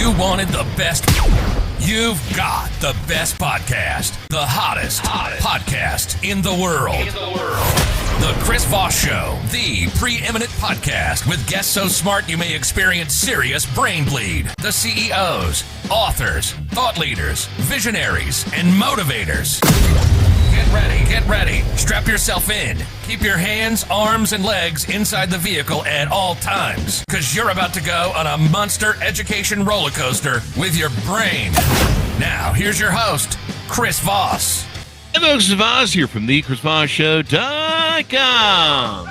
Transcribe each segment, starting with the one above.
You wanted the best. You've got the best podcast. The hottest podcast in the world. The Chris Voss Show, the preeminent podcast with guests so smart you may experience serious brain bleed. The CEOs, authors, thought leaders, visionaries, and motivators. Get ready. Strap yourself in. Keep your hands, arms, and legs inside the vehicle at all times, because you're about to go on a monster education roller coaster with your brain. Now, here's your host, Chris Voss. Hey folks, it's Voss here from the ChrisVossShow.com.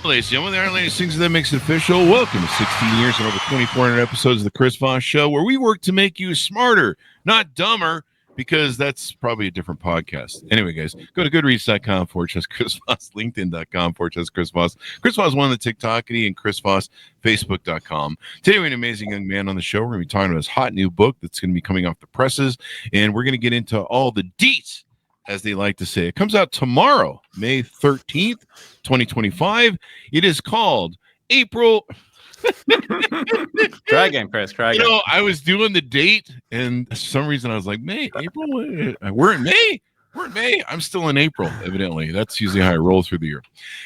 Ladies and gentlemen, there are latest things that makes it official. Welcome to 16 years and over 2,400 episodes of the Chris Voss Show, where we work to make you smarter, not dumber, because that's probably a different podcast. Anyway, guys, go to goodreads.com/Chris Voss, LinkedIn.com/Chris Voss. Chris Voss one on the TikTokity and Chris Voss, Facebook.com. Today we have an amazing young man on the show. We're going to be talking about his hot new book that's going to be coming off the presses, and we're going to get into all the deets, as they like to say. It comes out tomorrow, May 13th, 2025. It is called April... Try again, Chris. Try again. You know, I was doing the date, and for some reason I was like, May, April? We're in May? We're in May. I'm still in April, evidently. That's usually how I roll through the year.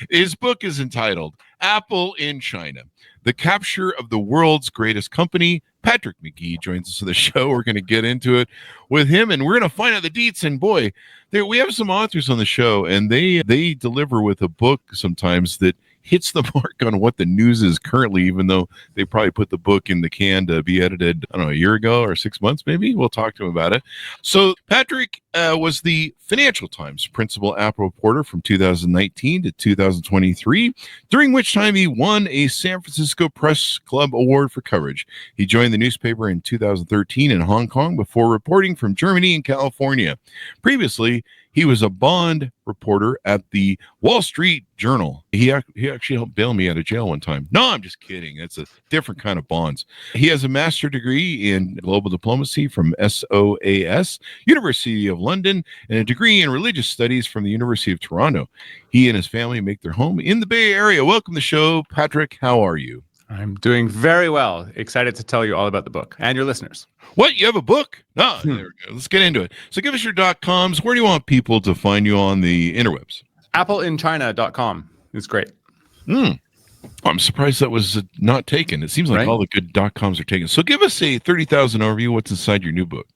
His book is entitled Apple in China, The Capture of the World's Greatest Company. Patrick McGee joins us for the show. We're going to get into it with him, and we're going to find out the deets. And boy, we have some authors on the show, and they deliver with a book sometimes that hits the mark on what the news is currently, even though they probably put the book in the can to be edited, I don't know, a year ago or 6 months, maybe. We'll talk to him about it. So Patrick was the Financial Times principal Apple reporter from 2019 to 2023, during which time he won a San Francisco Press Club Award for coverage. He joined the newspaper in 2013 in Hong Kong before reporting from Germany and California. Previously, he was a bond reporter at the Wall Street Journal. He actually helped bail me out of jail one time. No, I'm just kidding. That's a different kind of bonds. He has a master's degree in global diplomacy from SOAS, University of London, and a degree in religious studies from the University of Toronto. He and his family make their home in the Bay Area. Welcome to the show, Patrick. How are you? I'm doing very well. Excited to tell you all about the book and your listeners. What? You have a book? There we go. Let's get into it. So give us your .coms. Where do you want people to find you on the interwebs? appleinchina.com is great. I'm surprised that was not taken. It seems like all the good .coms are taken. So give us a 30,000 overview. What's inside your new book?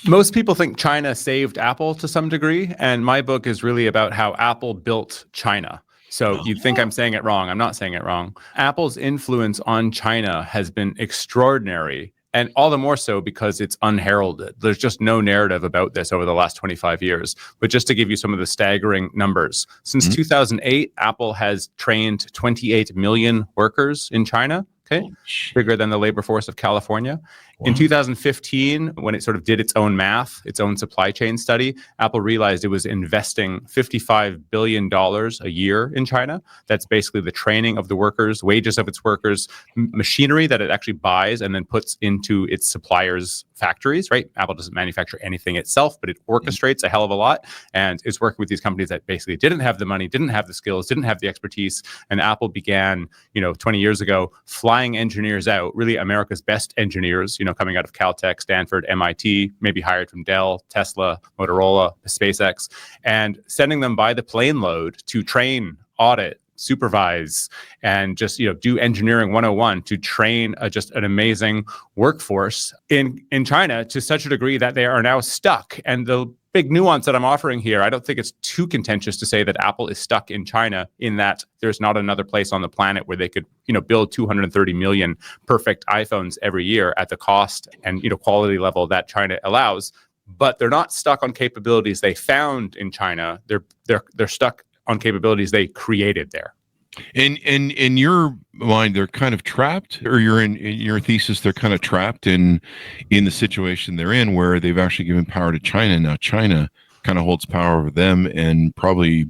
Most people think China saved Apple to some degree, and my book is really about how Apple built China. So you'd think I'm saying it wrong. I'm not saying it wrong. Apple's influence on China has been extraordinary, and all the more so because it's unheralded. There's just no narrative about this over the last 25 years. But just to give you some of the staggering numbers, since 2008, Apple has trained 28 million workers in China. Okay, bigger than the labor force of California. Wow. In 2015, when it sort of did its own math, its own supply chain study, Apple realized it was investing $55 billion a year in China. That's basically the training of the workers, wages of its workers, machinery that it actually buys and then puts into its suppliers' factories, right? Apple doesn't manufacture anything itself, but it orchestrates a hell of a lot. And it's working with these companies that basically didn't have the money, didn't have the skills, didn't have the expertise. And Apple began, 20 years ago, flying engineers out, really America's best engineers, coming out of Caltech, Stanford, MIT, maybe hired from Dell, Tesla, Motorola, SpaceX, and sending them by the plane load to train, audit, supervise, and just do engineering 101 to train just an amazing workforce in China to such a degree that they are now stuck. And the big nuance that I'm offering here, I don't think it's too contentious to say that Apple is stuck in China, in that there's not another place on the planet where they could build 230 million perfect iPhones every year at the cost and quality level that China allows. But they're not stuck on capabilities they found in China. They're stuck on capabilities they created there. In your mind, they're kind of trapped, or in your thesis, they're kind of trapped in the situation they're in, where they've actually given power to China. Now China kind of holds power over them, and probably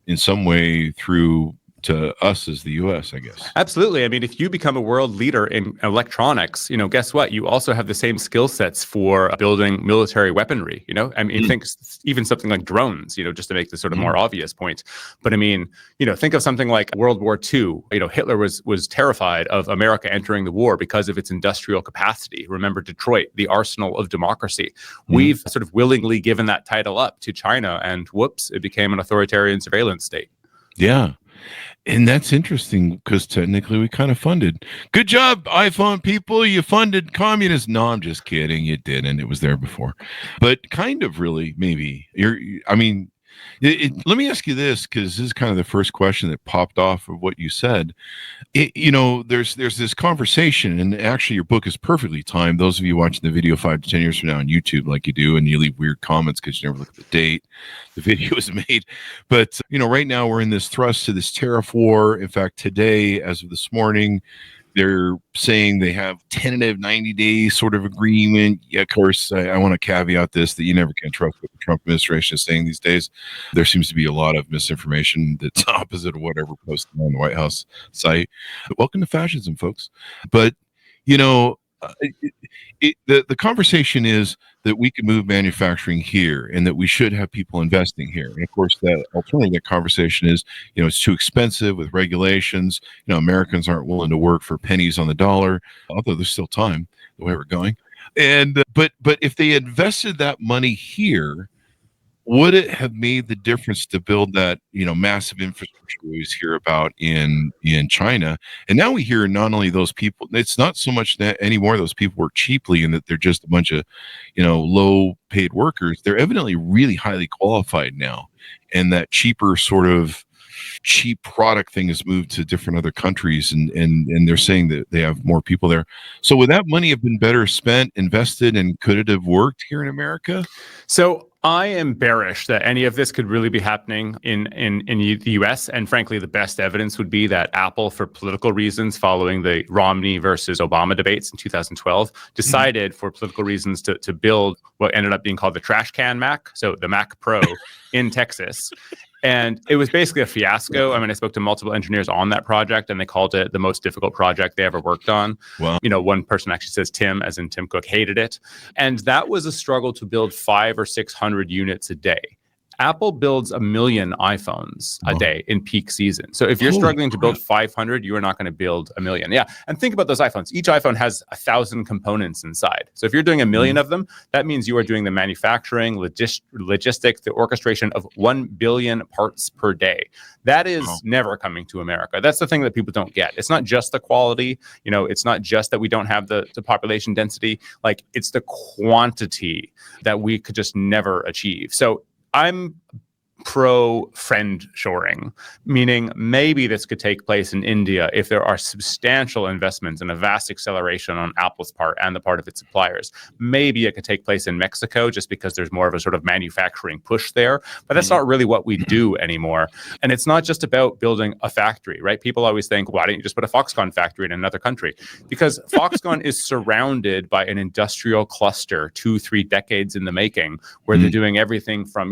in some way through to us as the U.S., I guess. Absolutely. I mean, if you become a world leader in electronics, guess what? You also have the same skill sets for building military weaponry. I mean, think even something like drones, just to make this sort of more obvious point. But I mean, think of something like World War II. Hitler was terrified of America entering the war because of its industrial capacity. Remember Detroit, the arsenal of democracy. We've sort of willingly given that title up to China, and whoops, it became an authoritarian surveillance state. Yeah. And that's interesting because technically we kind of funded. Good job, iPhone people. You funded communists. No, I'm just kidding. You didn't. It was there before. But kind of really, maybe. Let me ask you this, because this is kind of the first question that popped off of what you said. There's this conversation, and actually your book is perfectly timed. Those of you watching the video 5 to 10 years from now on YouTube, like you do, and you leave weird comments because you never look at the date the video was made. But, right now we're in this thrust to this tariff war. In fact, today, as of this morning, they're saying they have tentative 90-day sort of agreement. Yeah, of course, I want to caveat this, that you never can trust what the Trump administration is saying these days. There seems to be a lot of misinformation that's opposite of whatever posted on the White House site. Welcome to fascism, folks. But, the conversation is that we can move manufacturing here and that we should have people investing here. And of course, that alternative conversation is, it's too expensive with regulations. Americans aren't willing to work for pennies on the dollar, although there's still time the way we're going. And but if they invested that money here, would it have made the difference to build that, massive infrastructure we always hear about in China? And now we hear not only those people, it's not so much that anymore those people work cheaply and that they're just a bunch of, low paid workers. They're evidently really highly qualified now. And that cheap product thing has moved to different other countries, and they're saying that they have more people there. So would that money have been better spent, invested, and could it have worked here in America? So I am bearish that any of this could really be happening in the US. And frankly, the best evidence would be that Apple, for political reasons, following the Romney versus Obama debates in 2012, decided for political reasons to build what ended up being called the trash can Mac, so the Mac Pro in Texas. And it was basically a fiasco. I mean, I spoke to multiple engineers on that project, and they called it the most difficult project they ever worked on. Wow. One person actually says Tim, as in Tim Cook, hated it. And that was a struggle to build 500 or 600 units a day. Apple builds 1 million iPhones a day in peak season. So if you're struggling to build 500, you are not going to build 1 million. Yeah. And think about those iPhones. Each iPhone has 1,000 components inside. So if you're doing 1 million of them, that means you are doing the manufacturing, logistics, the orchestration of 1 billion parts per day. That is never coming to America. That's the thing that people don't get. It's not just the quality. It's not just that we don't have the population density. Like, it's the quantity that we could just never achieve. So I'm pro friend shoring, meaning maybe this could take place in India if there are substantial investments and a vast acceleration on Apple's part and the part of its suppliers. Maybe it could take place in Mexico just because there's more of a sort of manufacturing push there, but that's not really what we do anymore. And it's not just about building a factory, right? People always think, why don't you just put a Foxconn factory in another country? Because Foxconn is surrounded by an industrial cluster 2-3 decades in the making, where they're doing everything from,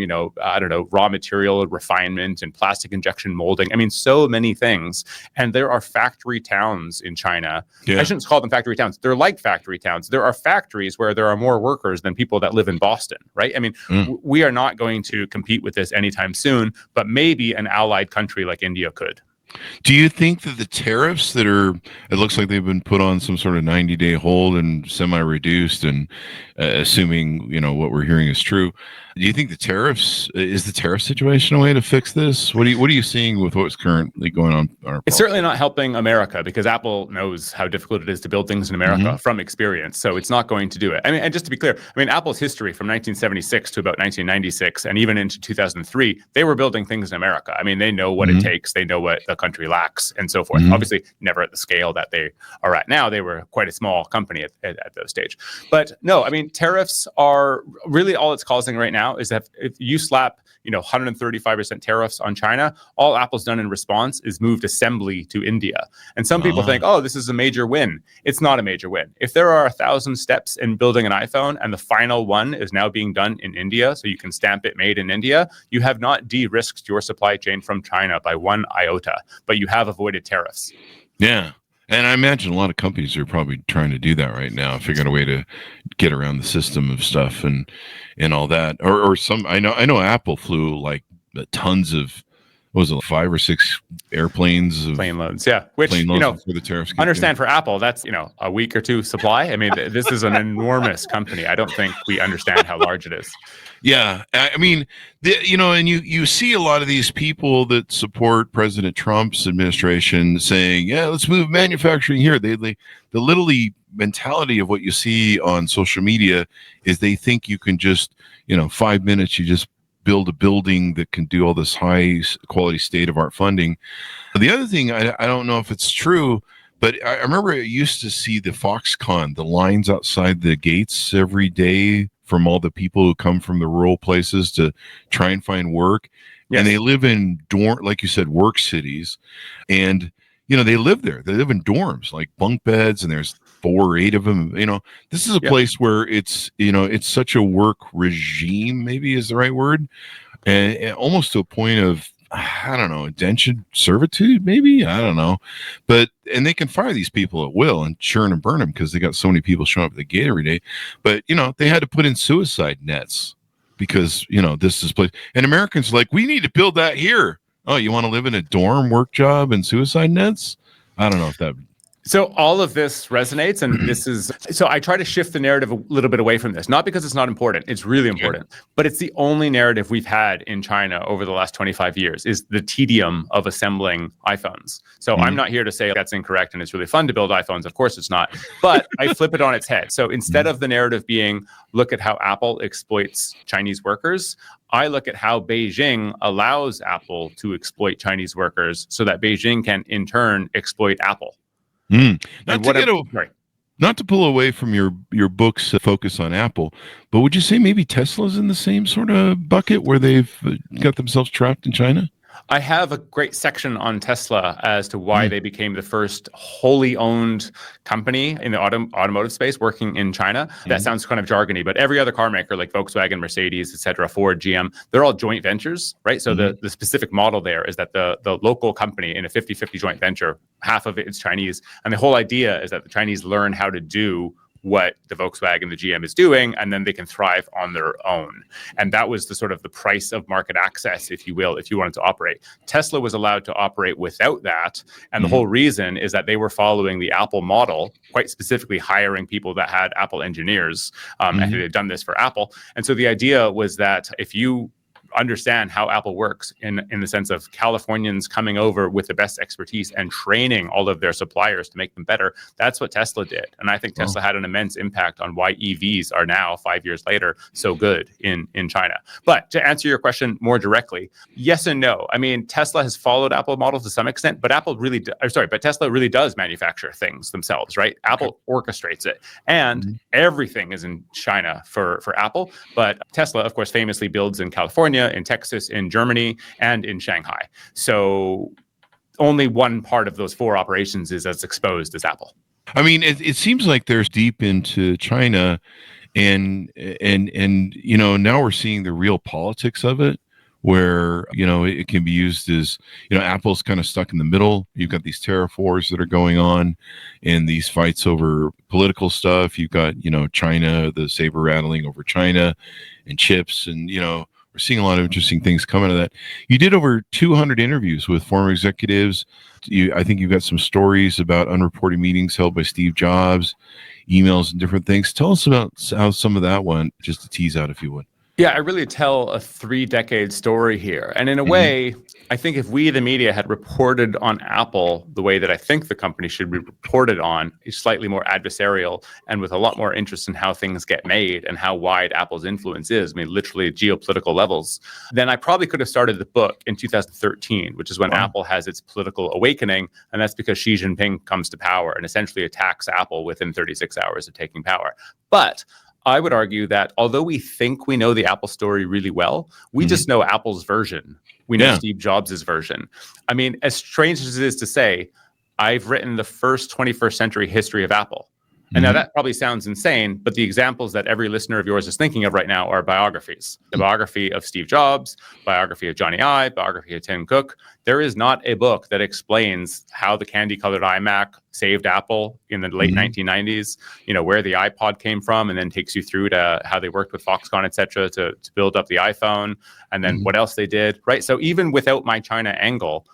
raw material refinement and plastic injection molding. I mean, so many things. And there are factory towns in China. Yeah. I shouldn't call them factory towns. They're like factory towns. There are factories where there are more workers than people that live in Boston, right? I mean, we are not going to compete with this anytime soon, but maybe an allied country like India could. Do you think that the tariffs that it looks like they've been put on some sort of 90-day hold and semi-reduced, and assuming, what we're hearing is true, do you think is the tariff situation a way to fix this? What are you seeing with what's currently going on? It's certainly not helping America, because Apple knows how difficult it is to build things in America from experience. So it's not going to do it. I mean, and just to be clear, Apple's history from 1976 to about 1996 and even into 2003, they were building things in America. I mean, they know what it takes. They know what the country lacks and so forth. Obviously, never at the scale that they are at now. They were quite a small company at those stage. But no, tariffs are really all it's causing right now is that if you slap, 135% tariffs on China, all Apple's done in response is moved assembly to India. And some people think, oh, this is a major win. It's not a major win. If there are 1,000 steps in building an iPhone and the final one is now being done in India, so you can stamp it made in India, you have not de-risked your supply chain from China by one iota, but you have avoided tariffs. Yeah. And I imagine a lot of companies are probably trying to do that right now, figuring a way to get around the system of stuff and all that. Or some, I know Apple flew like tons of, what was it, 5 or 6 airplanes of plane loads, yeah. Which, before the tariffs understand for Apple, that's, a week or two supply. I mean, this is an enormous company. I don't think we understand how large it is. Yeah. I mean, and you see a lot of these people that support President Trump's administration saying, yeah, let's move manufacturing here. The literally mentality of what you see on social media is they think you can just, 5 minutes, you just build a building that can do all this high quality state of art funding. The other thing, I don't know if it's true, but I remember I used to see the Foxconn, the lines outside the gates every day from all the people who come from the rural places to try and find work. Yes. And they live in like you said, work cities. And, they live there. They live in dorms, like bunk beds, and there's 4 or 8 of them. This is a place where it's such a work regime, maybe is the right word, and almost to a point of, I don't know, indentured servitude, maybe, I don't know, and they can fire these people at will and churn and burn them because they got so many people showing up at the gate every day. But they had to put in suicide nets because this is place, and Americans are like, we need to build that here. Oh, you want to live in a dorm, work job, and suicide nets? I don't know if that. So all of this resonates, and so I try to shift the narrative a little bit away from this, not because it's not important, it's really important, but it's the only narrative we've had in China over the last 25 years is the tedium of assembling iPhones. So I'm not here to say that's incorrect and it's really fun to build iPhones. Of course it's not, but I flip it on its head. So instead of the narrative being, look at how Apple exploits Chinese workers, I look at how Beijing allows Apple to exploit Chinese workers so that Beijing can in turn exploit Apple. Not to pull away from your book's focus on Apple, but would you say maybe Tesla's in the same sort of bucket where they've got themselves trapped in China? I have a great section on Tesla as to why they became the first wholly owned company in the automotive space working in China. That sounds kind of jargony, but every other car maker like Volkswagen, Mercedes, et cetera, Ford, GM, they're all joint ventures, right? So the specific model there is that the local company in a 50-50 joint venture, half of it is Chinese. And the whole idea is that the Chinese learn how to do what the Volkswagen, the GM is doing, and then they can thrive on their own. And that was the sort of the price of market access, if you will, if you wanted to operate. Tesla was allowed to operate without that. And the whole reason is that they were following the Apple model, quite specifically hiring people that had Apple engineers, and they've done this for Apple. And so the idea was that if you understand how Apple works in the sense of Californians coming over with the best expertise and training all of their suppliers to make them better. That's what Tesla did. And I think Tesla had an immense impact on why EVs are now, 5 years later, so good in China. But to answer your question more directly, yes and no. I mean, Tesla has followed Apple models to some extent, but Tesla really does manufacture things themselves, right? Apple orchestrates it. And everything is in China for Apple. But Tesla, of course, famously builds in California, in Texas, in Germany, and in Shanghai. So only one part of those 4 operations is as exposed as Apple. I mean, it seems like they're deep into China, and now we're seeing the real politics of it, where it can be used as Apple's kind of stuck in the middle. You've got these tariff wars that are going on, and these fights over political stuff. You've got China, the saber rattling over China, and chips, and we're seeing a lot of interesting things come out of that. You did over 200 interviews with former executives. I think you've got some stories about unreported meetings held by Steve Jobs, emails and different things. Tell us about how some of that went, just to tease out, if you would. Yeah, I really tell a 3-decade story here. And in a way, I think if we, the media, had reported on Apple the way that I think the company should be reported on, is slightly more adversarial and with a lot more interest in how things get made and how wide Apple's influence is, I mean, literally geopolitical levels, then I probably could have started the book in 2013, which is when Apple has its political awakening. And that's because Xi Jinping comes to power and essentially attacks Apple within 36 hours of taking power. But I would argue that although we think we know the Apple story really well, we just know Apple's version. We know Steve Jobs' version. I mean, as strange as it is to say, I've written the first 21st century history of Apple. And now that probably sounds insane, but the examples that every listener of yours is thinking of right now are biographies. The biography of Steve Jobs, biography of Johnny Ive, biography of Tim Cook. There is not a book that explains how the candy-colored iMac saved Apple in the late 1990s, where the iPod came from, and then takes you through to how they worked with Foxconn, et cetera, to build up the iPhone, and then what else they did, right? So even without my China angle,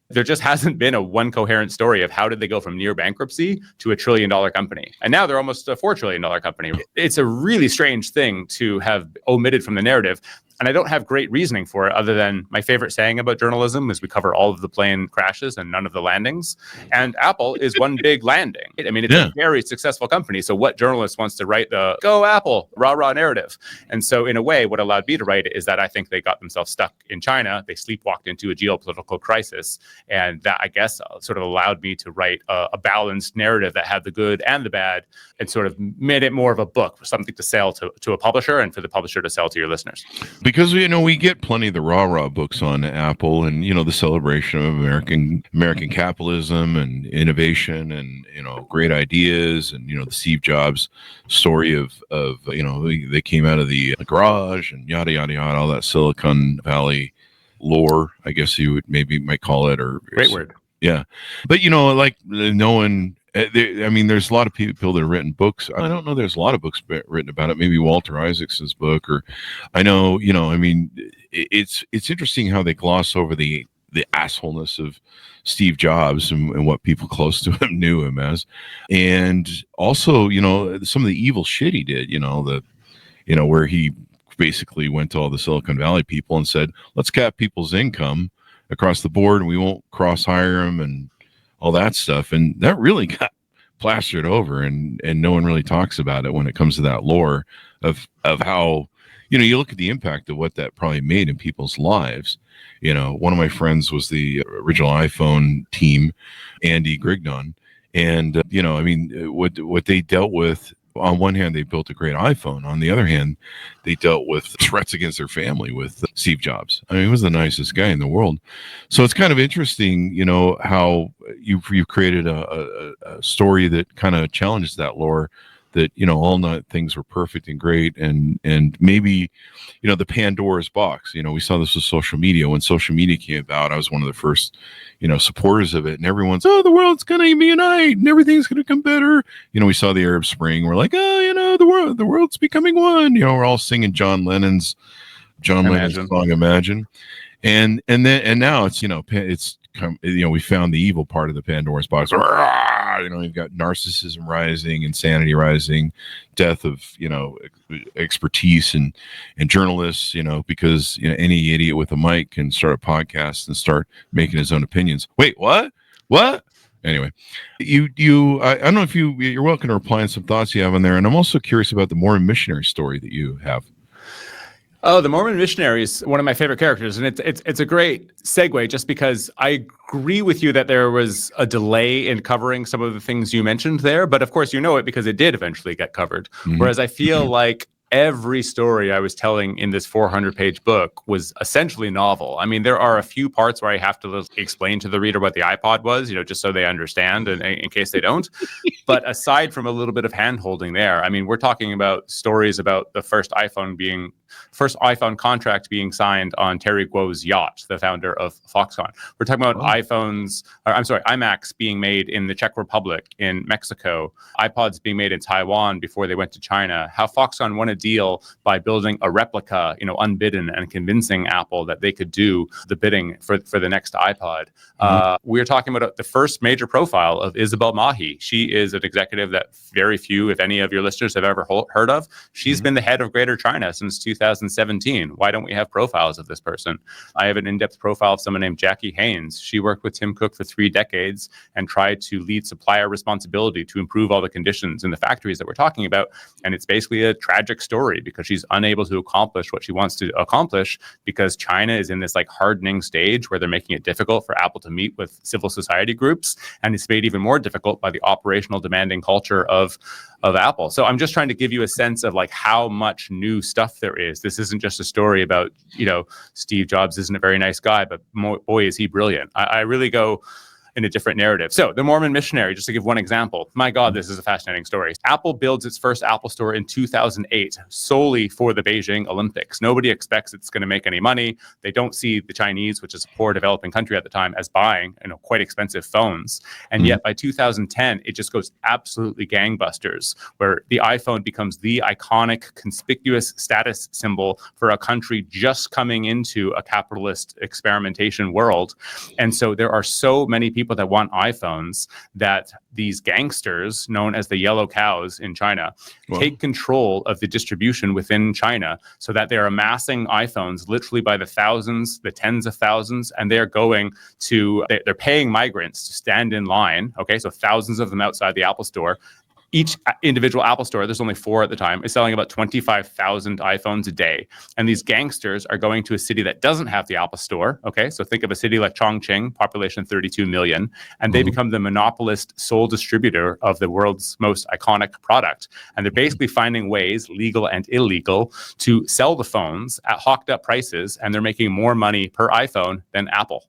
there just hasn't been a one coherent story of how did they go from near bankruptcy to $1 trillion company. And now they're almost a $4 trillion company. It's a really strange thing to have omitted from the narrative. And I don't have great reasoning for it other than my favorite saying about journalism is we cover all of the plane crashes and none of the landings. And Apple is one big landing. I mean, it's a very successful company. So what journalist wants to write the go Apple, rah narrative? And so in a way, what allowed me to write it is that I think they got themselves stuck in China. They sleepwalked into a geopolitical crisis. And that, I guess, sort of allowed me to write a balanced narrative that had the good and the bad and sort of made it more of a book, something to sell to a publisher and for the publisher to sell to your listeners. Because we get plenty of the rah books on Apple, and the celebration of American capitalism and innovation, and great ideas, and the Steve Jobs story of they came out of the garage and yada yada yada, all that Silicon Valley lore, I guess you might call it, or great word. Yeah, but like no one. There's a lot of people that have written books. I don't know. There's a lot of books written about it. Maybe Walter Isaacson's book, or I know. It's interesting how they gloss over the assholeness of Steve Jobs and what people close to him knew him as, and also some of the evil shit he did. Where he basically went to all the Silicon Valley people and said, "Let's cap people's income across the board, and we won't cross hire them," and all that stuff. And that really got plastered over, and no one really talks about it when it comes to that lore of how, you look at the impact of what that probably made in people's lives. One of my friends was the original iPhone team, Andy Grignon. And, what they dealt with, on one hand, they built a great iPhone. On the other hand, they dealt with threats against their family with Steve Jobs. He was the nicest guy in the world. So it's kind of interesting, how you've created a story that kind of challenges that lore, that, all not things were perfect and great. And maybe, the Pandora's box, we saw this with social media. When social media came about, I was one of the first, supporters of it, and everyone's, the world's going to unite and everything's going to come better. We saw the Arab Spring. We're like, the world's becoming one. We're all singing John Lennon's song Imagine. And now it's, we found the evil part of the Pandora's box. You've got narcissism rising, insanity rising, death of, expertise and journalists, because, any idiot with a mic can start a podcast and start making his own opinions. Wait, what? Anyway, I don't know if you're welcome to reply on some thoughts you have on there. And I'm also curious about the Mormon missionary story that you have. Oh, the Mormon missionary is one of my favorite characters, and it's a great segue just because I agree with you that there was a delay in covering some of the things you mentioned there, but of course it because it did eventually get covered. Whereas I feel like every story I was telling in this 400-page book was essentially novel. There are a few parts where I have to explain to the reader what the iPod was, just so they understand, and in case they don't. But aside from a little bit of hand-holding there, we're talking about stories about the first iPhone contract being signed on Terry Guo's yacht, the founder of Foxconn. We're talking about iMacs being made in the Czech Republic, in Mexico, iPods being made in Taiwan before they went to China, how Foxconn won a deal by building a replica, unbidden, and convincing Apple that they could do the bidding for the next iPod. We're talking about the first major profile of Isabel Mahi. She is an executive that very few, if any of your listeners have ever heard of. She's been the head of Greater China since 2000. 2017. Why don't we have profiles of this person? I have an in-depth profile of someone named Jackie Haynes. She worked with Tim Cook for 3 decades and tried to lead supplier responsibility to improve all the conditions in the factories that we're talking about. And it's basically a tragic story because she's unable to accomplish what she wants to accomplish because China is in this like hardening stage where they're making it difficult for Apple to meet with civil society groups. And it's made even more difficult by the operational demanding culture of Apple. So I'm just trying to give you a sense of like how much new stuff there is. This isn't just a story about, Steve Jobs isn't a very nice guy, but boy, is he brilliant. I really go in a different narrative. So the Mormon missionary, just to give one example, my God, this is a fascinating story. Apple builds its first Apple store in 2008 solely for the Beijing Olympics. Nobody expects it's going to make any money. They don't see the Chinese, which is a poor developing country at the time, as buying quite expensive phones. And yet by 2010, it just goes absolutely gangbusters, where the iPhone becomes the iconic, conspicuous status symbol for a country just coming into a capitalist experimentation world. And so there are so many people that want iPhones that these gangsters known as the yellow cows in China take control of the distribution within China so that they're amassing iPhones literally by the thousands, the tens of thousands, and they're paying migrants to stand in line. Okay, so thousands of them outside the Apple store. Each individual Apple store, there's only 4 at the time, is selling about 25,000 iPhones a day. And these gangsters are going to a city that doesn't have the Apple store. Okay, so think of a city like Chongqing, population 32 million, and they become the monopolist sole distributor of the world's most iconic product. And they're basically finding ways, legal and illegal, to sell the phones at hawked up prices, and they're making more money per iPhone than Apple.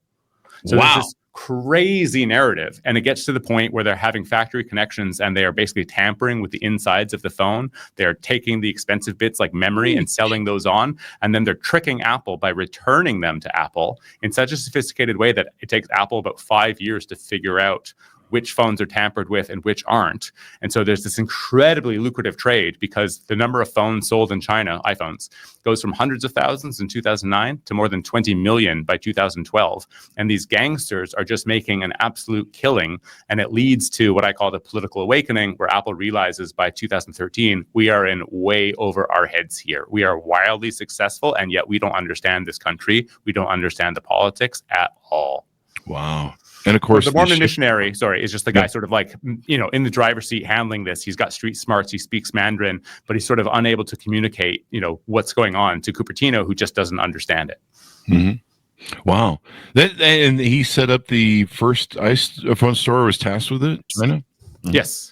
So there's this crazy narrative, and it gets to the point where they're having factory connections and they are basically tampering with the insides of the phone. They're taking the expensive bits like memory and selling those on, and then they're tricking Apple by returning them to Apple in such a sophisticated way that it takes Apple about 5 years to figure out which phones are tampered with and which aren't. And so there's this incredibly lucrative trade because the number of phones sold in China, iPhones, goes from hundreds of thousands in 2009 to more than 20 million by 2012. And these gangsters are just making an absolute killing. And it leads to what I call the political awakening, where Apple realizes by 2013, we are in way over our heads here. We are wildly successful, and yet we don't understand this country. We don't understand the politics at all. Wow. And of course, the Mormon missionary, is just the guy sort of like, in the driver's seat handling this. He's got street smarts. He speaks Mandarin, but he's sort of unable to communicate, what's going on to Cupertino, who just doesn't understand it. Mm-hmm. Wow. And he set up the first iPhone store, was tasked with it, China? Mm-hmm. Yes.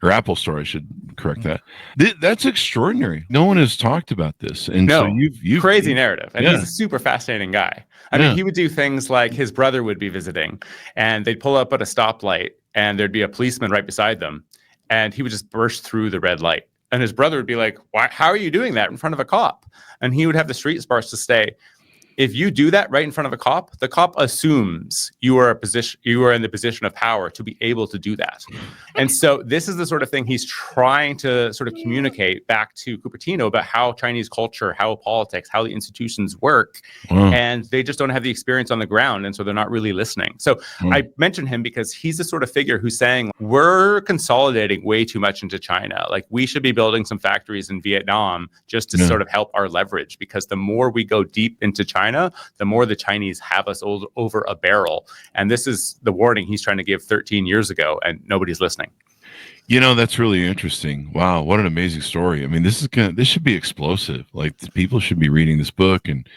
Or Apple store, I should correct that. That's extraordinary. No one has talked about this. And so you've crazy narrative. And he's a super fascinating guy. I mean, he would do things like his brother would be visiting and they'd pull up at a stoplight and there'd be a policeman right beside them. And he would just burst through the red light. And his brother would be like, how are you doing that in front of a cop? And he would have the street smarts to say, if you do that right in front of a cop, the cop assumes you are in the position of power to be able to do that. And so this is the sort of thing he's trying to sort of communicate back to Cupertino about how Chinese culture, how politics, how the institutions work. And they just don't have the experience on the ground. And so they're not really listening. So I mention him because he's the sort of figure who's saying, we're consolidating way too much into China. Like, we should be building some factories in Vietnam just to sort of help our leverage, because the more we go deep into China, the more the Chinese have us over a barrel. And this is the warning he's trying to give 13 years ago, and nobody's listening. That's really interesting. Wow, what an amazing story. I mean, this should be explosive. Like, people should be reading this book and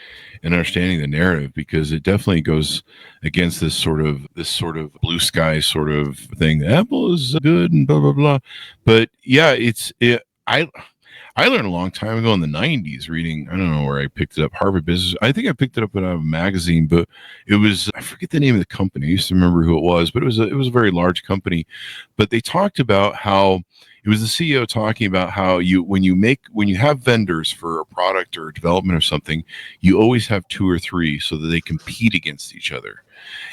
understanding the narrative, because it definitely goes against this sort of blue sky sort of thing. Apple is good and blah blah blah. But yeah, I learned a long time ago in the 90s reading, I don't know where I picked it up, Harvard Business. I think I picked it up in a magazine, but it was, I forget the name of the company. I used to remember who it was, but it was a very large company. But they talked about how, it was the CEO talking about how when you have vendors for a product or development or something, you always have 2 or 3 so that they compete against each other.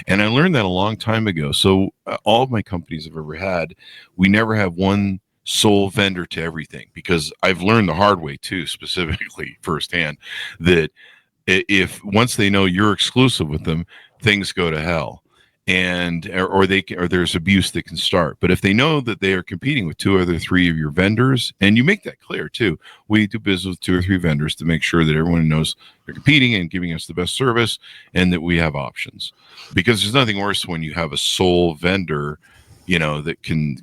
And I learned that a long time ago. So all of my companies I've ever had, we never have one sole vendor to everything, because I've learned the hard way too, specifically firsthand, that if once they know you're exclusive with them, things go to hell. or there's abuse that can start. But if they know that they are competing with 2 or 3 of your vendors, and you make that clear too, we do business with 2 or 3 vendors to make sure that everyone knows they're competing and giving us the best service, and that we have options. Because there's nothing worse when you have a sole vendor, that can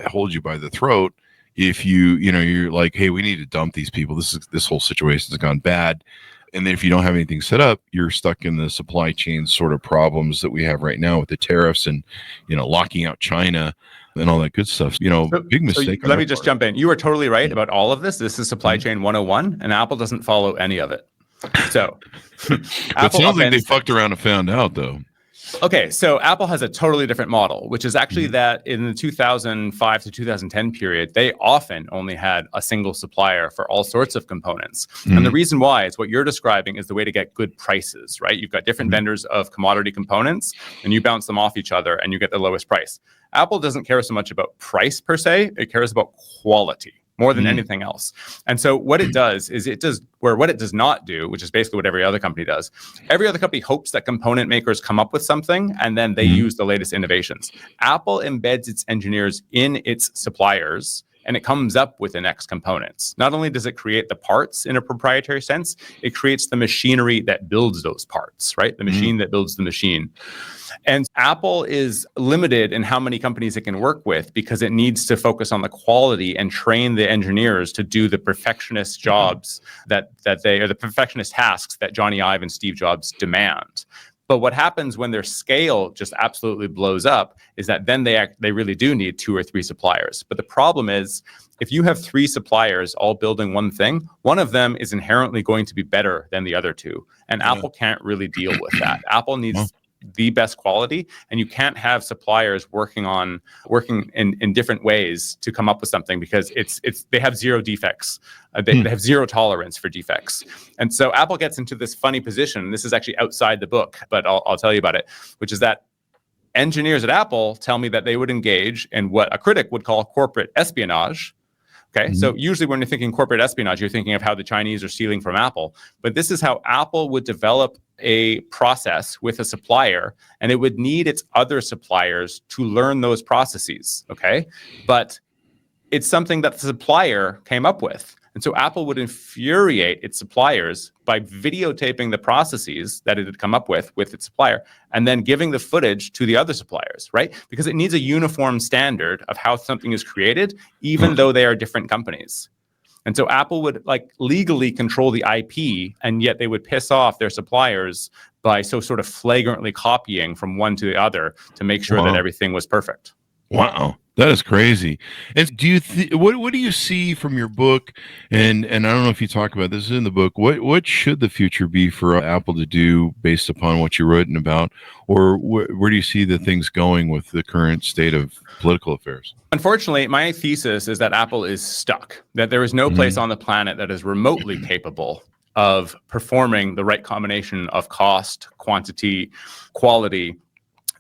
hold you by the throat. If you're like, hey, we need to dump these people. This whole situation has gone bad. And then if you don't have anything set up, you're stuck in the supply chain sort of problems that we have right now with the tariffs and, locking out China and all that good stuff. Big mistake. So let me just jump in. You are totally right about all of this. This is supply chain 101, and Apple doesn't follow any of it. So But it sounds like they fucked around and found out, though. Okay, so Apple has a totally different model, which is actually that in the 2005 to 2010 period, they often only had a single supplier for all sorts of components. And the reason why is what you're describing is the way to get good prices, right? You've got different vendors of commodity components, and you bounce them off each other, and you get the lowest price. Apple doesn't care so much about price per se, it cares about quality more than anything else. And so what it does is what it does not do, which is basically what every other company does. Every other company hopes that component makers come up with something and then they use the latest innovations. Apple embeds its engineers in its suppliers and it comes up with the next components. Not only does it create the parts in a proprietary sense, it creates the machinery that builds those parts, right? The machine that builds the machine. And Apple is limited in how many companies it can work with because it needs to focus on the quality and train the engineers to do the perfectionist jobs that the perfectionist tasks that Johnny Ive and Steve Jobs demand. But what happens when their scale just absolutely blows up is that then they really do need 2 or 3 suppliers. But the problem is, if you have 3 suppliers all building one thing, one of them is inherently going to be better than the other 2. And Apple can't really deal with that. Apple needs the best quality, and you can't have suppliers working in different ways to come up with something because they have 0 defects. They have 0 tolerance for defects. And so Apple gets into this funny position. This is actually outside the book, but I'll tell you about it, which is that engineers at Apple tell me that they would engage in what a critic would call corporate espionage. Okay, so usually when you're thinking corporate espionage, you're thinking of how the Chinese are stealing from Apple. But this is how Apple would develop a process with a supplier, and it would need its other suppliers to learn those processes. Okay, but it's something that the supplier came up with. And so Apple would infuriate its suppliers by videotaping the processes that it had come up with its supplier and then giving the footage to the other suppliers, right? Because it needs a uniform standard of how something is created, even though they are different companies. And so Apple would legally control the IP, and yet they would piss off their suppliers by sort of flagrantly copying from one to the other to make sure that everything was perfect. Wow. That is crazy. And do you what do you see from your book? And I don't know if you talk about this in the book. What should the future be for Apple to do based upon what you've written about, or where do you see the things going with the current state of political affairs? Unfortunately, my thesis is that Apple is stuck. That there is no place on the planet that is remotely capable of performing the right combination of cost, quantity, quality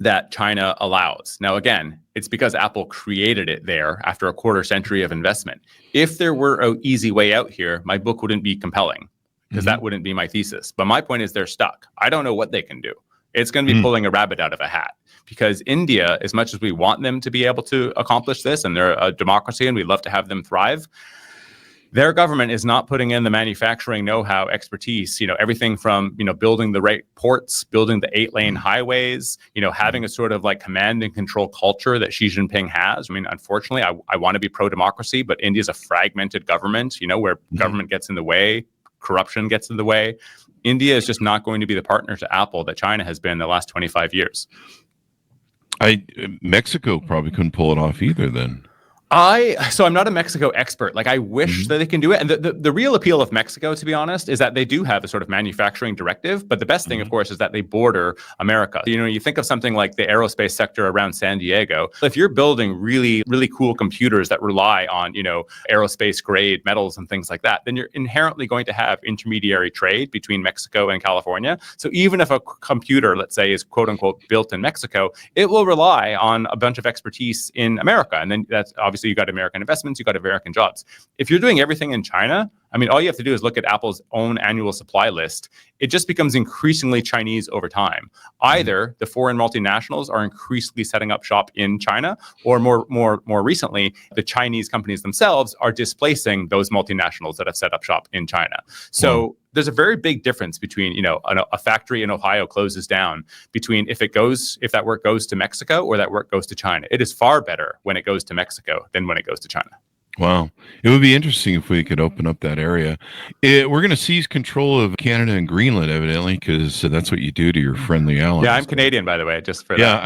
that China allows. Now, again, it's because Apple created it there after a quarter century of investment. If there were an easy way out here, my book wouldn't be compelling because that wouldn't be my thesis. But my point is they're stuck. I don't know what they can do. It's going to be pulling a rabbit out of a hat because India, as much as we want them to be able to accomplish this, and they're a democracy and we'd love to have them thrive, their government is not putting in the manufacturing know-how expertise, everything from, building the right ports, building the 8-lane highways, having a sort of command and control culture that Xi Jinping has. I mean, unfortunately, I want to be pro-democracy, but India's a fragmented government, where government gets in the way, corruption gets in the way. India is just not going to be the partner to Apple that China has been the last 25 years. Mexico probably couldn't pull it off either then. So I'm not a Mexico expert. I wish that they can do it. And the real appeal of Mexico, to be honest, is that they do have a sort of manufacturing directive. But the best thing, of course, is that they border America. You think of something like the aerospace sector around San Diego. If you're building really, really cool computers that rely on, aerospace grade metals and things like that, then you're inherently going to have intermediary trade between Mexico and California. So even if a computer, let's say, is quote unquote built in Mexico, it will rely on a bunch of expertise in America. And then that's obviously you got American investments, you got American jobs. If you're doing everything in China, I mean, all you have to do is look at Apple's own annual supply list. It just becomes increasingly Chinese over time. Either the foreign multinationals are increasingly setting up shop in China, or more recently, the Chinese companies themselves are displacing those multinationals that have set up shop in China. So there's a very big difference between, a factory in Ohio closes down between if that work goes to Mexico or that work goes to China. It is far better when it goes to Mexico than when it goes to China. Wow. It would be interesting if we could open up that area. We're going to seize control of Canada and Greenland, evidently, because that's what you do to your friendly allies. Yeah, I'm Canadian, by the way, just for that.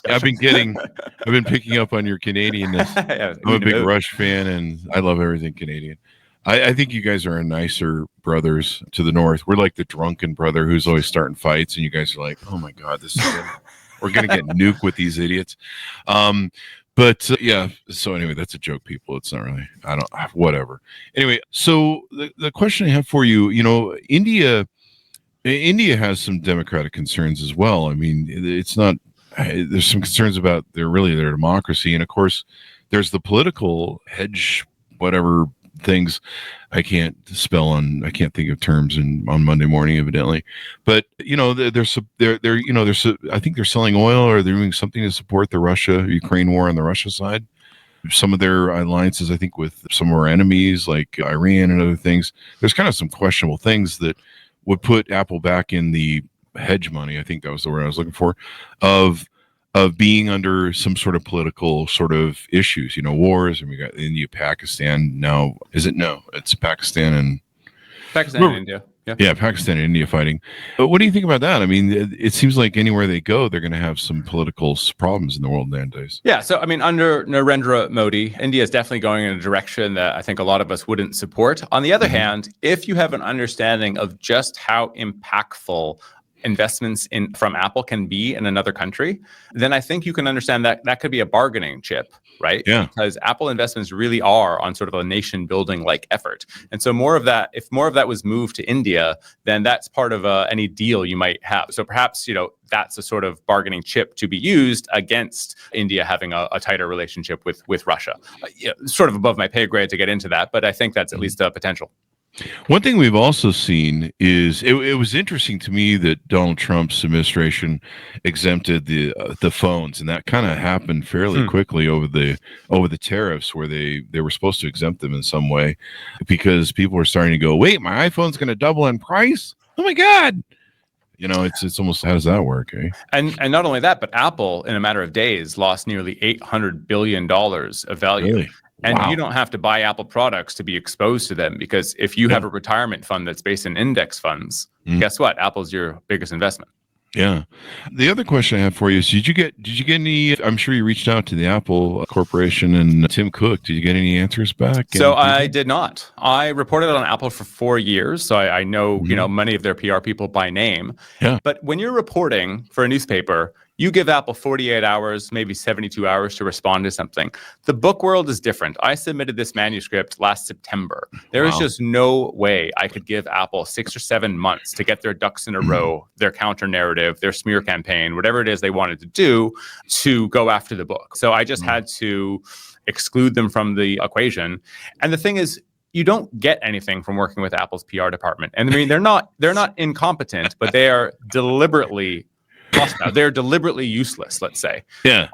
I've been picking up on your Canadianness. I'm a big Rush fan, and I love everything Canadian. I think you guys are nicer brothers to the north. We're like the drunken brother who's always starting fights, and you guys are like, oh my God, we're going to get nuked with these idiots. So anyway, that's a joke, people. It's not really, whatever. Anyway, so the question I have for you, India has some democratic concerns as well. I mean, it's not, there's some concerns about their democracy. And of course, there's the political hedge, whatever things I can't think of terms on Monday morning, evidently. But they're I think they're selling oil, or they're doing something to support the Russia-Ukraine war on the Russia side. Some of their alliances, I think, with some of our enemies like Iran and other things. There's kind of some questionable things that would put Apple back in the hedge money. I think that was the word I was looking for, of being under some sort of political sort of issues, wars, and we got India, Pakistan. Now, it's Pakistan and India. Yeah, Pakistan and India fighting. But what do you think about that? I mean, it seems like anywhere they go, they're going to have some political problems in the world nowadays. Yeah, so I mean, under Narendra Modi, India is definitely going in a direction that I think a lot of us wouldn't support. On the other hand, if you have an understanding of just how impactful investments from Apple can be in another country, then I think you can understand that could be a bargaining chip, right? Yeah. Because Apple investments really are on sort of a nation building like effort. And so if more of that was moved to India, then that's part of any deal you might have. So perhaps, that's a sort of bargaining chip to be used against India having a tighter relationship with Russia. Sort of above my pay grade to get into that, but I think that's at least a potential. One thing we've also seen is it was interesting to me that Donald Trump's administration exempted the phones, and that kind of happened fairly quickly over the tariffs, where they were supposed to exempt them in some way, because people were starting to go, wait, my iPhone's going to double in price? Oh my God. It's almost, how does that work? Eh? And not only that, but Apple in a matter of days lost nearly $800 billion of value. Really? And wow. You don't have to buy Apple products to be exposed to them, because if you have a retirement fund that's based in index funds, guess what? Apple's your biggest investment. Yeah. The other question I have for you is, did you get any, I'm sure you reached out to the Apple Corporation and Tim Cook. Did you get any answers back? So I did not. I reported on Apple for 4 years. So I know, many of their PR people by name. Yeah. But when you're reporting for a newspaper, you give Apple 48 hours, maybe 72 hours to respond to something. The book world is different. I submitted this manuscript last September. There is just no way I could give Apple 6 or 7 months to get their ducks in a row, their counter narrative, their smear campaign, whatever it is they wanted to do, to go after the book. So I just had to exclude them from the equation. And the thing is, you don't get anything from working with Apple's PR department. And I mean, they're not incompetent, but they are deliberately hostile. They're deliberately useless, let's say. Yeah.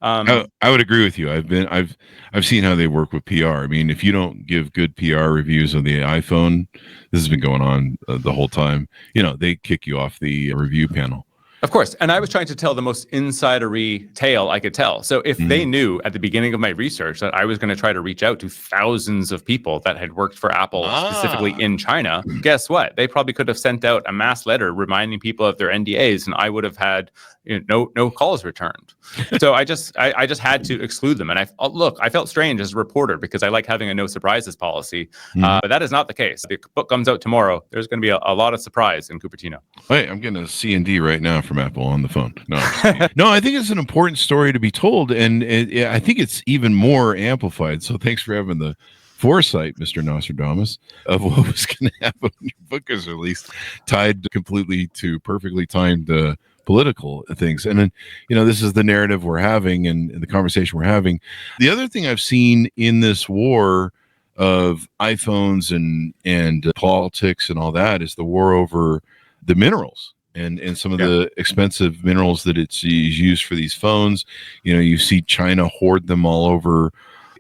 I would agree with you. I've seen how they work with PR. I mean, if you don't give good PR reviews of the iPhone, this has been going on the whole time. They kick you off the review panel. Of course. And I was trying to tell the most insidery tale I could tell. So if they knew at the beginning of my research that I was going to try to reach out to thousands of people that had worked for Apple, specifically in China, guess what? They probably could have sent out a mass letter reminding people of their NDAs, and I would have had no calls returned. So I just had to exclude them. And I felt strange as a reporter, because I like having a no surprises policy. But that is not the case. The book comes out tomorrow. There's going to be a lot of surprise in Cupertino. Wait, I'm getting a C&D right now from Apple on the phone. No, I think it's an important story to be told, and I think it's even more amplified. So thanks for having the foresight, Mr. Nostradamus, of what was going to happen when your book is released, tied completely to perfectly timed political things. And then, this is the narrative we're having and the conversation we're having. The other thing I've seen in this war of iPhones and politics and all that is the war over the minerals and some of the expensive minerals that it's used for these phones. You know, you see China hoard them all over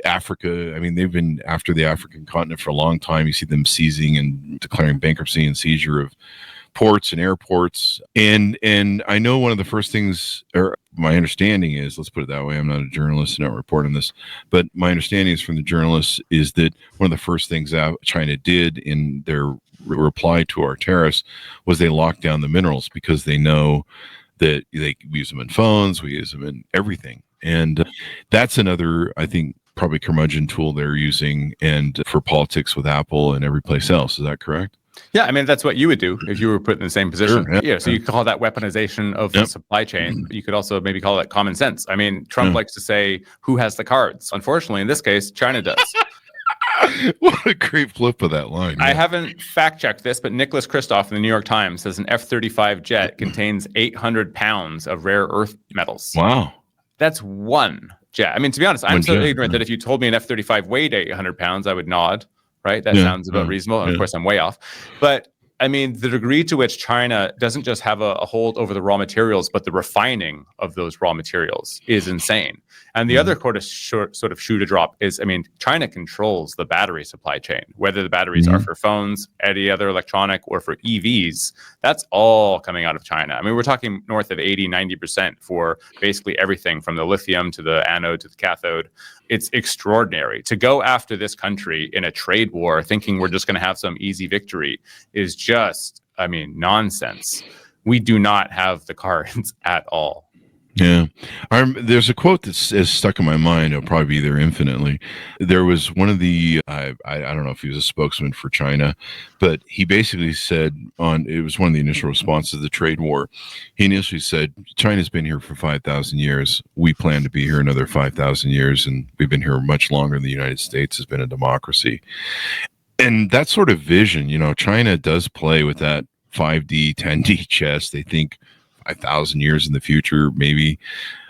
Africa. I mean, they've been after the African continent for a long time. You see them seizing and declaring bankruptcy and seizure of ports and airports. And I know one of the first things, or my understanding is, let's put it that way, I'm not a journalist and not reporting this, but my understanding is from the journalists is that one of the first things China did in their reply to our tariffs was they locked down the minerals because they know that we use them in phones, we use them in everything. And that's another, I think, probably curmudgeon tool they're using and for politics with Apple and every place else. Is that correct? Yeah, I mean, that's what you would do if you were put in the same position. Sure, So you call that weaponization of the supply chain. You could also maybe call it common sense. I mean, Trump likes to say, who has the cards? Unfortunately, in this case, China does. What a great flip of that line. I haven't fact-checked this, but Nicholas Kristof in the New York Times says an F-35 jet contains 800 pounds of rare earth metals. Wow. That's one jet. I mean, to be honest, I'm so ignorant that if you told me an F-35 weighed 800 pounds, I would nod, right? That sounds about reasonable. And of course, I'm way off. But I mean, the degree to which China doesn't just have a hold over the raw materials, but the refining of those raw materials is insane. And the other sort of shoe to drop is, I mean, China controls the battery supply chain, whether the batteries are for phones, any other electronic, or for EVs. That's all coming out of China. I mean, we're talking north of 80, 90% for basically everything from the lithium to the anode to the cathode. It's extraordinary. To go after this country in a trade war thinking we're just going to have some easy victory is just, I mean, nonsense. We do not have the cards at all. Yeah. There's a quote that's stuck in my mind. It'll probably be there infinitely. There was one of the, I don't know if he was a spokesman for China, but he basically said it was one of the initial responses to the trade war. He initially said, China's been here for 5,000 years. We plan to be here another 5,000 years. And we've been here much longer than the United States has been a democracy. And that sort of vision, you know, China does play with that 5D, 10D chess. They think 5,000 years in the future, maybe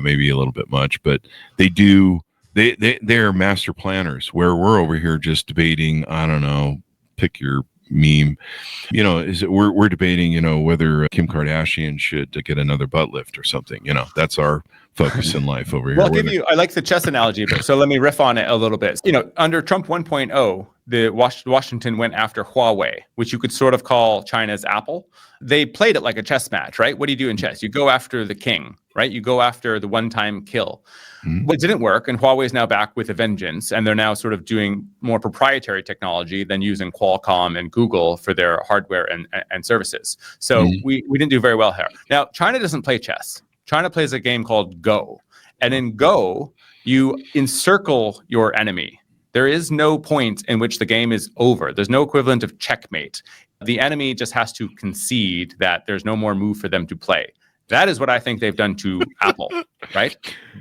a little bit much, but they're master planners, where we're over here just debating, I don't know, pick your meme, you know, we're debating, you know, whether Kim Kardashian should get another butt lift or something, you know, that's our focus in life over here. Well, I like the chess analogy, but so let me riff on it a little bit. You know, under Trump 1.0, Washington went after Huawei, which you could sort of call China's Apple. They played it like a chess match, right? What do you do in chess? You go after the king, right? You go after the one-time kill. But it didn't work, and Huawei is now back with a vengeance, and they're now sort of doing more proprietary technology than using Qualcomm and Google for their hardware and services. So we didn't do very well here. Now, China doesn't play chess. China plays a game called Go. And in Go, you encircle your enemy. There is no point in which the game is over. There's no equivalent of checkmate. The enemy just has to concede that there's no more move for them to play. That is what I think they've done to Apple, right?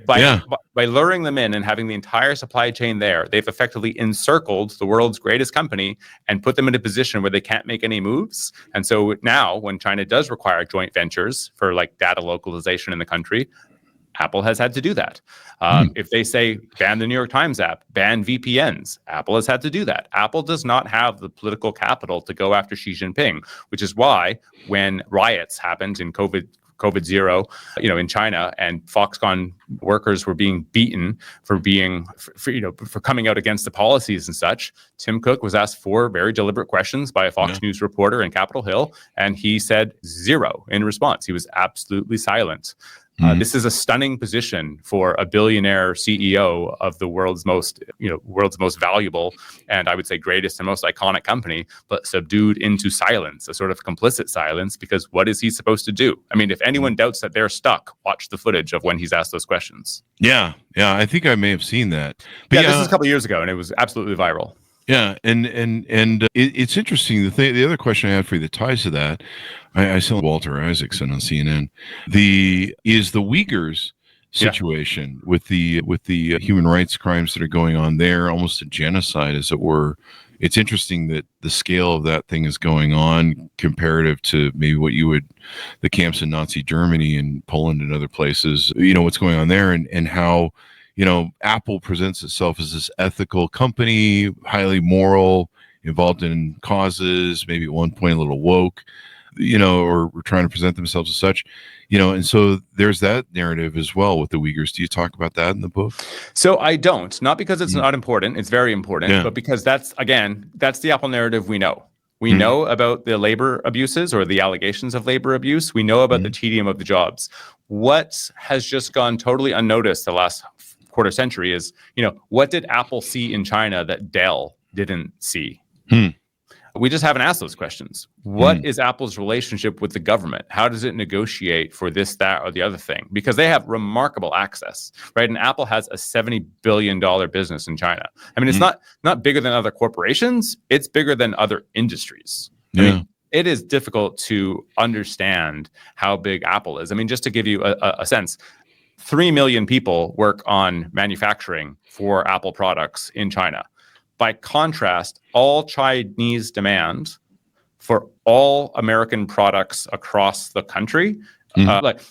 By luring them in and having the entire supply chain there, they've effectively encircled the world's greatest company and put them in a position where they can't make any moves. And so now when China does require joint ventures for like data localization in the country, Apple has had to do that. If they say ban the New York Times app, ban VPNs, Apple has had to do that. Apple does not have the political capital to go after Xi Jinping, which is why when riots happened in COVID zero, you know, in China, and Foxconn workers were being beaten for coming out against the policies and such. Tim Cook was asked 4 very deliberate questions by a Fox News reporter in Capitol Hill, and he said 0 in response. He was absolutely silent. This is a stunning position for a billionaire CEO of the world's most valuable and I would say greatest and most iconic company, but subdued into silence, a sort of complicit silence, because what is he supposed to do? I mean, if anyone doubts that they're stuck, watch the footage of when he's asked those questions. Yeah, I think I may have seen that. But this is a couple of years ago, and it was absolutely viral. Yeah, and it's interesting. The other question I had for you that ties to that, I saw Walter Isaacson on CNN. The Uyghurs situation with the human rights crimes that are going on there, almost a genocide, as it were. It's interesting that the scale of that thing is going on comparative to maybe the camps in Nazi Germany and Poland and other places. You know what's going on there, and how Apple presents itself as this ethical company, highly moral, involved in causes, maybe at one point a little woke, or we're trying to present themselves as such, and so there's that narrative as well with the Uyghurs. Do you talk about that in the book? So I don't, not because it's not important, it's very important, but because that's the Apple narrative we know. We know about the labor abuses or the allegations of labor abuse. We know about the tedium of the jobs. What has just gone totally unnoticed the last quarter century is, what did Apple see in China that Dell didn't see? We just haven't asked those questions. What is Apple's relationship with the government? How does it negotiate for this, that, or the other thing? Because they have remarkable access, right? And Apple has a $70 billion business in China. I mean, it's not bigger than other corporations. It's bigger than other industries. I mean, it is difficult to understand how big Apple is. I mean, just to give you a sense, 3 million people work on manufacturing for Apple products in China. By contrast, all Chinese demand for all American products across the country, like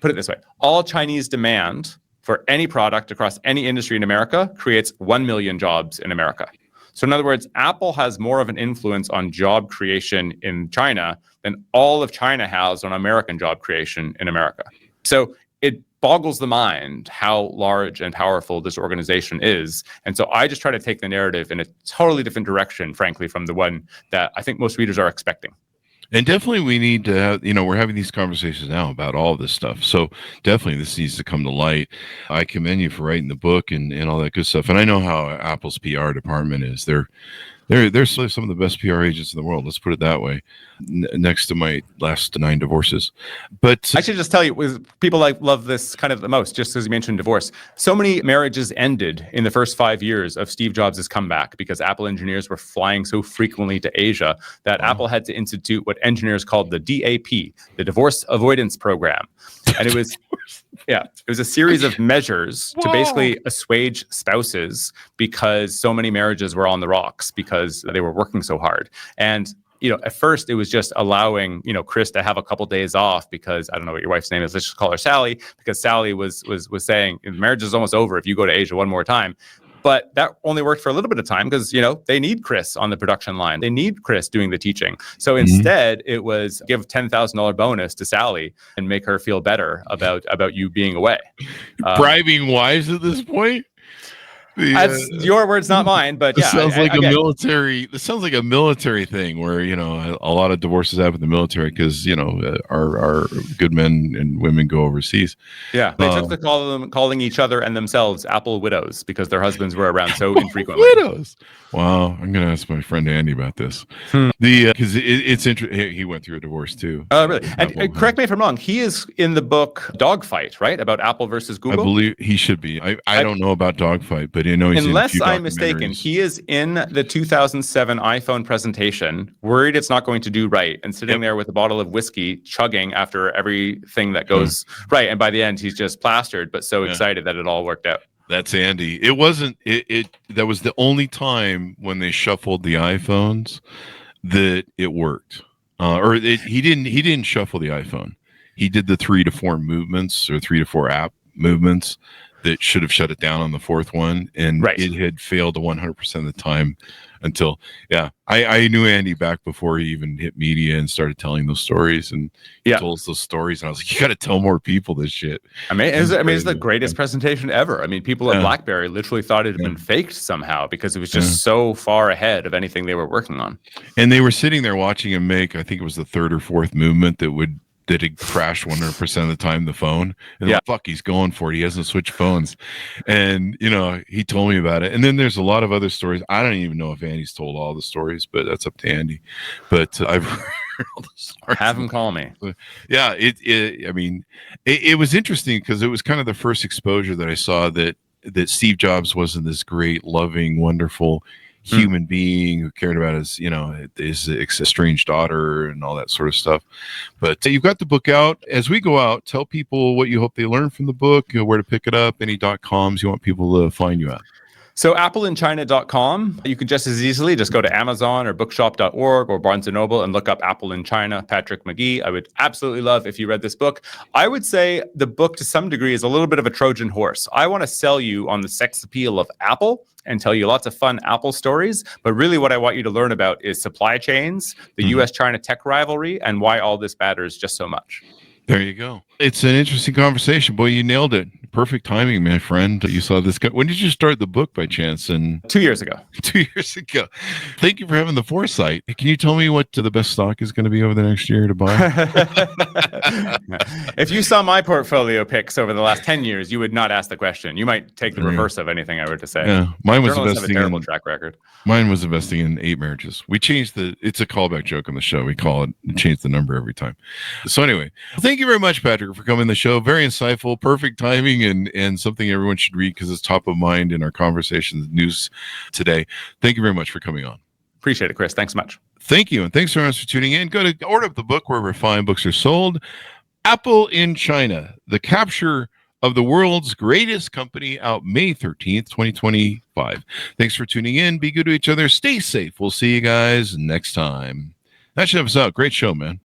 put it this way, all Chinese demand for any product across any industry in America creates 1 million jobs in America. So in other words, Apple has more of an influence on job creation in China than all of China has on American job creation in America. So it boggles the mind how large and powerful this organization is. And so I just try to take the narrative in a totally different direction, frankly, from the one that I think most readers are expecting. And definitely we need to have, we're having these conversations now about all this stuff. So definitely this needs to come to light. I commend you for writing the book and all that good stuff. And I know how Apple's PR department is. They're some of the best PR agents in the world. Let's put it that way. Next to my last 9 divorces. But I should just tell you, people love this kind of the most, just as you mentioned divorce. So many marriages ended in the first 5 years of Steve Jobs' comeback because Apple engineers were flying so frequently to Asia that Apple had to institute what engineers called the DAP, the Divorce Avoidance Program. And it was a series of measures to basically assuage spouses because so many marriages were on the rocks because they were working so hard. And at first it was just allowing, Chris to have a couple days off because I don't know what your wife's name is. Let's just call her Sally, because Sally was saying marriage is almost over if you go to Asia one more time. But that only worked for a little bit of time because, they need Chris on the production line. They need Chris doing the teaching. So instead, it was give $10,000 bonus to Sally and make her feel better about you being away. Bribing wives at this point? That's your words, not mine. But yeah, this sounds like a military thing where a lot of divorces happen in the military because our good men and women go overseas. Yeah, they took to calling each other and themselves Apple widows because their husbands were around so infrequently. Widows. Wow, I'm gonna ask my friend Andy about this. Because it's interesting. He went through a divorce too. Oh, really? And correct me if I'm wrong. He is in the book Dogfight, right? About Apple versus Google. I believe he should be. I don't know about Dogfight, but he's unless I'm mistaken, he is in the 2007 iPhone presentation, worried it's not going to do right, and sitting there with a bottle of whiskey, chugging after everything that goes right. And by the end, he's just plastered, but so excited that it all worked out. That's Andy. It wasn't. That was the only time when they shuffled the iPhones that it worked. He didn't shuffle the iPhone. He did the 3 to 4 movements or 3 to 4 app movements that should have shut it down on the 4th one, and it had failed 100% of the time until I knew Andy back before he even hit media and started telling those stories, and he told us those stories, and I was like, you got to tell more people this shit. It's the greatest presentation ever. I mean, people at BlackBerry literally thought it had been faked somehow because it was just so far ahead of anything they were working on. And they were sitting there watching him make, I think it was the 3rd or 4th movement that it crashed 100% of the time, the phone. And like, fuck, he's going for it. He hasn't switched phones. And, he told me about it. And then there's a lot of other stories. I don't even know if Andy's told all the stories, but that's up to Andy. But I've heard all the stories. Have him call me. Yeah, it was interesting because it was kind of the first exposure that I saw that Steve Jobs wasn't this great, loving, wonderful human being who cared about his estranged daughter and all that sort of stuff. But you've got the book out. As we go out, tell people what you hope they learn from the book, where to pick it up, any .coms you want people to find you at. So appleinchina.com, you can just as easily just go to Amazon or bookshop.org or Barnes & Noble and look up Apple in China, Patrick McGee. I would absolutely love if you read this book. I would say the book to some degree is a little bit of a Trojan horse. I want to sell you on the sex appeal of Apple and tell you lots of fun Apple stories. But really what I want you to learn about is supply chains, the US-China tech rivalry, and why all this matters just so much. There you go. It's an interesting conversation. Boy, you nailed it. Perfect timing, my friend. You saw this guy. When did you start the book by chance? And 2 years ago. 2 years ago. Thank you for having the foresight. Can you tell me what the best stock is going to be over the next year to buy? If you saw my portfolio picks over the last 10 years, you would not ask the question. You might take the reverse of anything I were to say. Yeah, mine was Journalists investing have a terrible in track record. Mine was investing in 8 marriages. We changed it's a callback joke on the show. We call it, change the number every time. So anyway, thank you very much, Patrick, for coming on the show. Very insightful, perfect timing, and something everyone should read because it's top of mind in our conversations news today. Thank you very much for coming on. Appreciate it, Chris. Thanks so much. Thank you. And thanks very much for tuning in. Go to order up the book wherever fine books are sold. Apple in China, the capture of the world's greatest company, out May 13th, 2025. Thanks for tuning in. Be good to each other. Stay safe. We'll see you guys next time. That should have us out. Great show, man.